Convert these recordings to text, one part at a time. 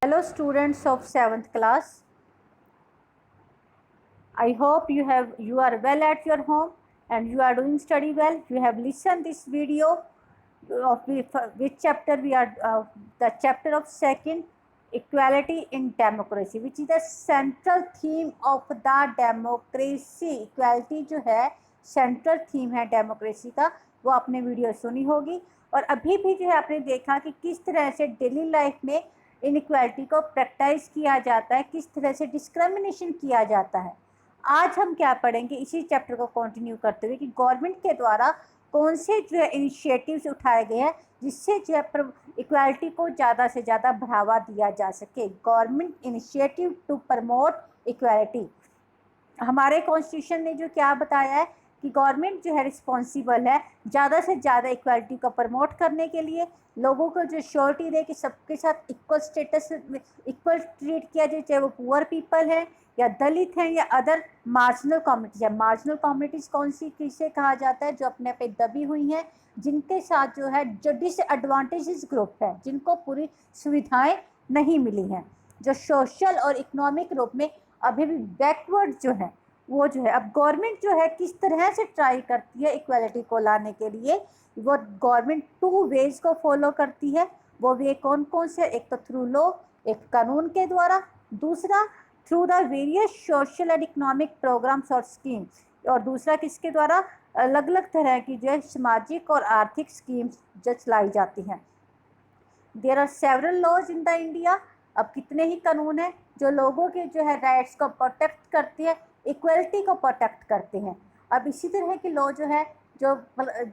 Hello students of 7th class. I hope you are well at your home and you are doing study well. You have listened this video of which chapter we are the chapter of second, equality in democracy, which is the central theme of the democracy. Equality जो है central theme है democracy का, वो आपने video सुनी होगी। और अभी भी जो है आपने देखा कि किस तरह से डेली लाइफ में इनइक्वालिटी को प्रैक्टिस किया जाता है, किस तरह से डिस्क्रिमिनेशन किया जाता है। आज हम क्या पढ़ेंगे इसी चैप्टर को कंटिन्यू करते हुए कि गवर्नमेंट के द्वारा कौन से जो है इनिशिएटिव्स उठाए गए हैं जिससे जो है इक्वालिटी को ज़्यादा से ज़्यादा बढ़ावा दिया जा सके। Government initiative to promote equality. हमारे कॉन्स्टिट्यूशन ने जो क्या बताया है कि गवर्नमेंट जो है रिस्पॉन्सिबल है ज़्यादा से ज़्यादा इक्वालिटी को प्रमोट करने के लिए, लोगों को जो श्योरिटी दे कि सबके साथ इक्वल स्टेटस, इक्वल ट्रीट किया जाए, चाहे वो पुअर पीपल है या दलित हैं या अदर मार्जिनल कम्युनिटीज है। मार्जिनल कम्युनिटीज कौन सी किसे कहा जाता है? जो अपने पे दबी हुई हैं, जिनके साथ जो है जो डिसएडवांटेजेस ग्रुप है, जिनको पूरी सुविधाएं नहीं मिली हैं, जो सोशल और इकोनॉमिक रूप में अभी भी बैकवर्ड जो है वो जो है। अब गवर्नमेंट जो है किस तरह से ट्राई करती है इक्वालिटी को लाने के लिए, वो गवर्नमेंट 2 वेज को फॉलो करती है। वो वे कौन कौन से? एक तो थ्रू लॉ, एक कानून के द्वारा, दूसरा through the various social and economic programmes और स्कीम्स, और दूसरा किसके द्वारा? अलग अलग तरह की जो है सामाजिक और आर्थिक स्कीम्स जो चलाई जाती हैं। There are several laws in the India. अब कितने ही कानून हैं जो लोगों के जो है राइट्स को प्रोटेक्ट करती है, इक्वलिटी को प्रोटेक्ट करते हैं। अब इसी तरह के लॉ जो है जो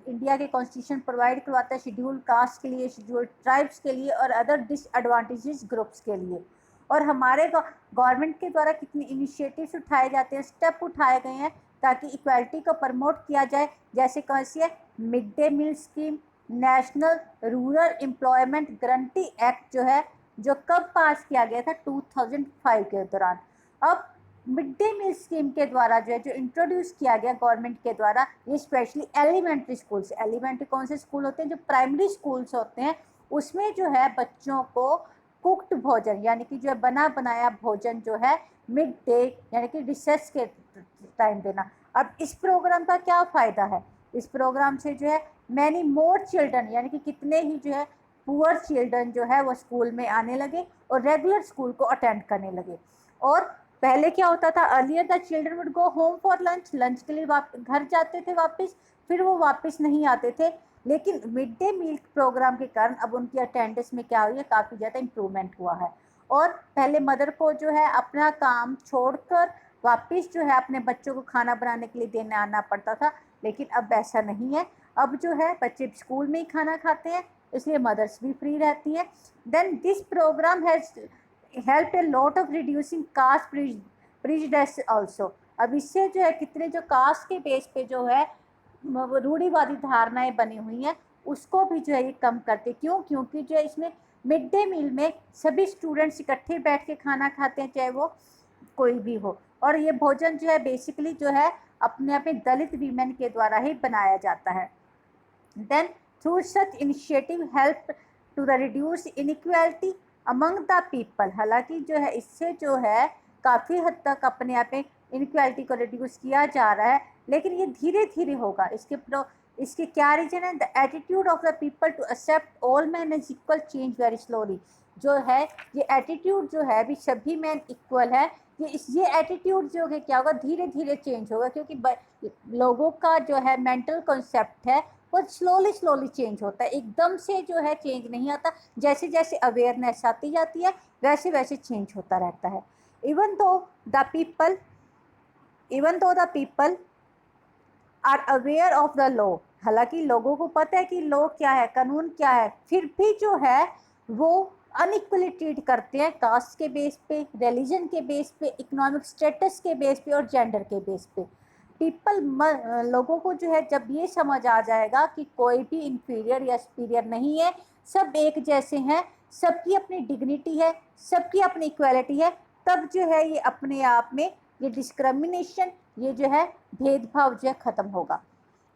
इंडिया के कॉन्स्टिट्यूशन प्रोवाइड करवाता है शेड्यूल कास्ट के लिए, शेड्यूल ट्राइब्स के लिए और अदर डिसएडवांटेजेस ग्रुप्स के लिए। और हमारे गवर्नमेंट के द्वारा कितने इनिशिएटिव्स उठाए जाते हैं, स्टेप उठाए गए हैं ताकि इक्वालिटी को प्रमोट किया जाए। जैसे कौन सी है? Mid day meal scheme, national rural employment guarantee act जो है, जो कब पास किया गया था? 2005 के दौरान। अब मिड डे मील स्कीम के द्वारा जो है जो इंट्रोड्यूस किया गया गवर्नमेंट के द्वारा, ये स्पेशली एलिमेंट्री स्कूल्स, एलिमेंट्री कौन से स्कूल होते हैं? जो प्राइमरी स्कूल्स होते हैं, उसमें जो है बच्चों को कुक्ड भोजन यानी कि जो है बना बनाया भोजन जो है मिड डे यानी कि रिसेस के टाइम देना। अब इस प्रोग्राम का क्या फ़ायदा है? इस प्रोग्राम से जो है मैनी मोर चिल्ड्रन यानी कि कितने ही जो है पुअर चिल्ड्रन जो है वो स्कूल में आने लगे और रेगुलर स्कूल को अटेंड करने लगे। और पहले क्या होता था? Earlier the children would go home for lunch, lunch के लिए घर जाते थे वापस, फिर वो वापस नहीं आते थे। लेकिन मिड डे मील प्रोग्राम के कारण अब उनकी अटेंडेंस में क्या हुई है? काफ़ी ज़्यादा इम्प्रूवमेंट हुआ है। और पहले मदर को जो है अपना काम छोड़कर वापस जो है अपने बच्चों को खाना बनाने के लिए देने आना पड़ता था, लेकिन अब ऐसा नहीं है। अब जो है बच्चे स्कूल में ही खाना खाते हैं, इसलिए मदर्स भी फ्री रहती हैं। Then this programme has help a lot of reducing caste prejudice also. अब इससे जो है कितने जो कास्ट के बेस पे जो है रूढ़िवादी धारणाएं बनी हुई हैं उसको भी जो है ये कम करते। क्यों? क्योंकि जो है इसमें मिड डे मील में सभी स्टूडेंट्स इकट्ठे बैठ के खाना खाते हैं, चाहे वो कोई भी हो। और ये भोजन जो है बेसिकली जो है अपने दलित वीमेन के द्वारा ही बनाया जाता है। Then through such initiative help to the reduce inequality among the people. हालांकि जो है इससे जो है काफ़ी हद तक अपने आप में इनइक्वालिटी को रिड्यूस किया जा रहा है, लेकिन ये धीरे धीरे होगा। इसके क्या रीजन है? The attitude of the people to accept all man as equal change very slowly. जो है ये एटीट्यूड जो है भी सभी मैन इक्वल है, ये एटीट्यूड जो है क्या होगा? धीरे धीरे चेंज होगा, क्योंकि लोगों का जो है मेंटल कॉन्सेप्ट है वो स्लोली चेंज होता है, एकदम से जो है चेंज नहीं आता। जैसे जैसे अवेयरनेस आती जाती है वैसे वैसे चेंज होता रहता है। Even though the people are aware of the law. हालांकि लोगों को पता है कि लॉ क्या है, कानून क्या है, फिर भी जो है वो अनइक्वली ट्रीट करते हैं कास्ट के बेस पे, रिलीजन के बेस पे, इकोनॉमिक स्टेटस के बेस पे और जेंडर के बेस पे। लोगों को जो है जब ये समझ आ जाएगा कि कोई भी इंफीरियर या सुपीरियर नहीं है, सब एक जैसे हैं, सबकी अपनी डिग्निटी है, सबकी अपनी इक्वालिटी है, तब जो है ये अपने आप में ये डिस्क्रिमिनेशन, ये जो है भेदभाव जो है ख़त्म होगा।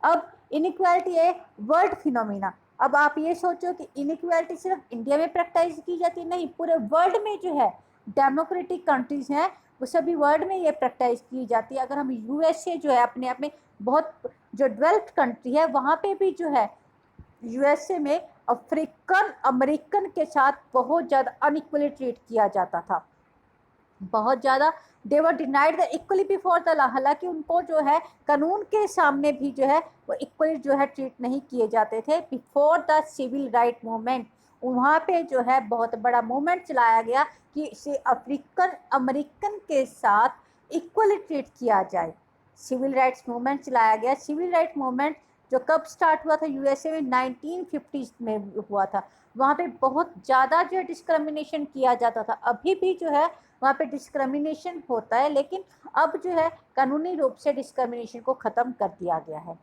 अब इनइक्वालिटी है वर्ल्ड फिनोमिना। अब आप ये सोचो कि इनइक्वालिटी सिर्फ इंडिया में प्रैक्टिस की जाती है, नहीं, पूरे वर्ल्ड में जो है डेमोक्रेटिक कंट्रीज हैं वो सभी वर्ल्ड में ये प्रैक्टिस की जाती है। अगर हम यूएसए जो है अपने आप में बहुत जो डेवलप्ड कंट्री है, वहाँ पे भी जो है यूएसए में अफ्रीकन अमेरिकन के साथ बहुत ज़्यादा अनइक्वली ट्रीट किया जाता था, बहुत ज़्यादा। They were denied the equally before the law, हालांकि उनको जो है कानून के सामने भी जो है वो इक्वली जो है ट्रीट नहीं किए जाते थे। Before the civil right movement, वहाँ पे जो है बहुत बड़ा मूवमेंट चलाया गया कि इसे अफ्रीकन अमेरिकन के साथ इक्वली ट्रीट किया जाए। सिविल राइट्स मूवमेंट चलाया गया। सिविल राइट मूवमेंट जो कब स्टार्ट हुआ था यूएसए में, 1950 में हुआ था। वहाँ पे बहुत ज़्यादा जो डिस्क्रिमिनेशन किया जाता था, अभी भी जो है वहाँ पे डिस्क्रिमिनेशन होता है, लेकिन अब जो है कानूनी रूप से डिस्क्रिमिनेशन को ख़त्म कर दिया गया है।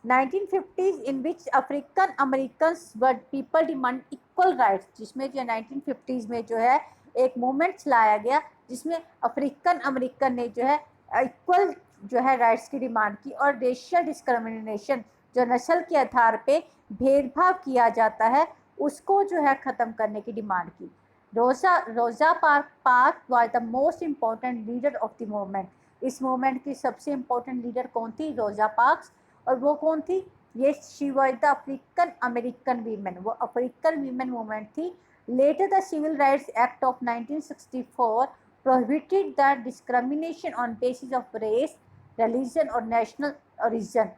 1950s in which African Americans but people demand equal rights, जिसमें जो 1950s में जो है एक मूवमेंट चलाया गया जिसमें अफ्रीकन अमेरिकन ने जो है इक्वल जो है राइट्स की डिमांड की, और रेशियल डिस्क्रिमिनेशन जो नस्ल के आधार पे भेदभाव किया जाता है उसको जो है ख़त्म करने की डिमांड की। रोज़ा park was the most important leader of the movement. इस मूवमेंट की सबसे इम्पोर्टेंट लीडर कौन थी? रोज़ा पार्क्स। और वो कौन थी? ये she was the African American women, वो अफ्रीकन वीमेन मूवमेंट थी। Later the civil rights act of 1964 prohibited the discrimination on basis of race, religion और नेशनल ओरिजिन।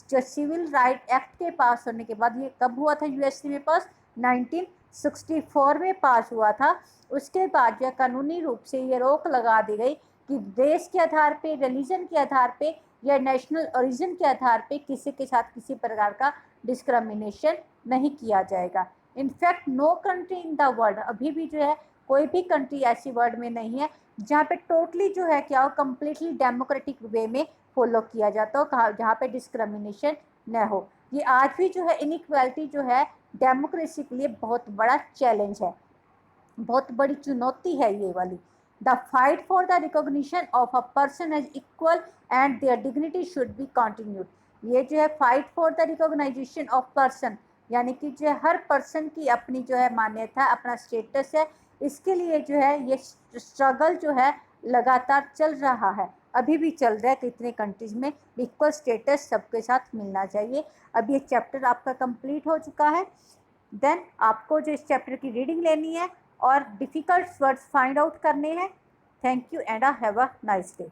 जो सिविल राइट एक्ट के पास होने के बाद, ये कब हुआ था यूएसए में पास? 1964 में पास हुआ था। उसके बाद जो कानूनी रूप से ये रोक लगा दी गई कि देश के आधार पे, रिलीजन के आधार पे या नेशनल ओरिजिन के आधार पे किसी के साथ किसी प्रकार का डिस्क्रिमिनेशन नहीं किया जाएगा। In fact no country in the world, अभी भी जो है कोई भी कंट्री ऐसी वर्ल्ड में नहीं है जहाँ पे टोटली जो है क्या हो, कम्प्लीटली डेमोक्रेटिक वे में फॉलो किया जाता हो, जहाँ पे डिस्क्रिमिनेशन न हो। ये आज भी जो है इनइक्वालिटी जो है डेमोक्रेसी के लिए बहुत बड़ा चैलेंज है, बहुत बड़ी चुनौती है ये वाली। The fight for the recognition of a person as equal and their dignity should be continued. ये जो है fight for the recognisation of person, यानी कि जो हर पर्सन की अपनी जो है मान्यता, अपना स्टेटस है, इसके लिए जो है ये स्ट्रगल जो है लगातार चल रहा है, अभी भी चल रहा है। कितने कंट्रीज़ में इक्वल स्टेटस सबके साथ मिलना चाहिए। अब ये चैप्टर आपका कंप्लीट हो चुका है। देन आपको जो इस चैप्टर की रीडिंग लेनी है और डिफ़िकल्ट वर्ड्स फाइंड आउट करने हैं। Thank you and have a nice day.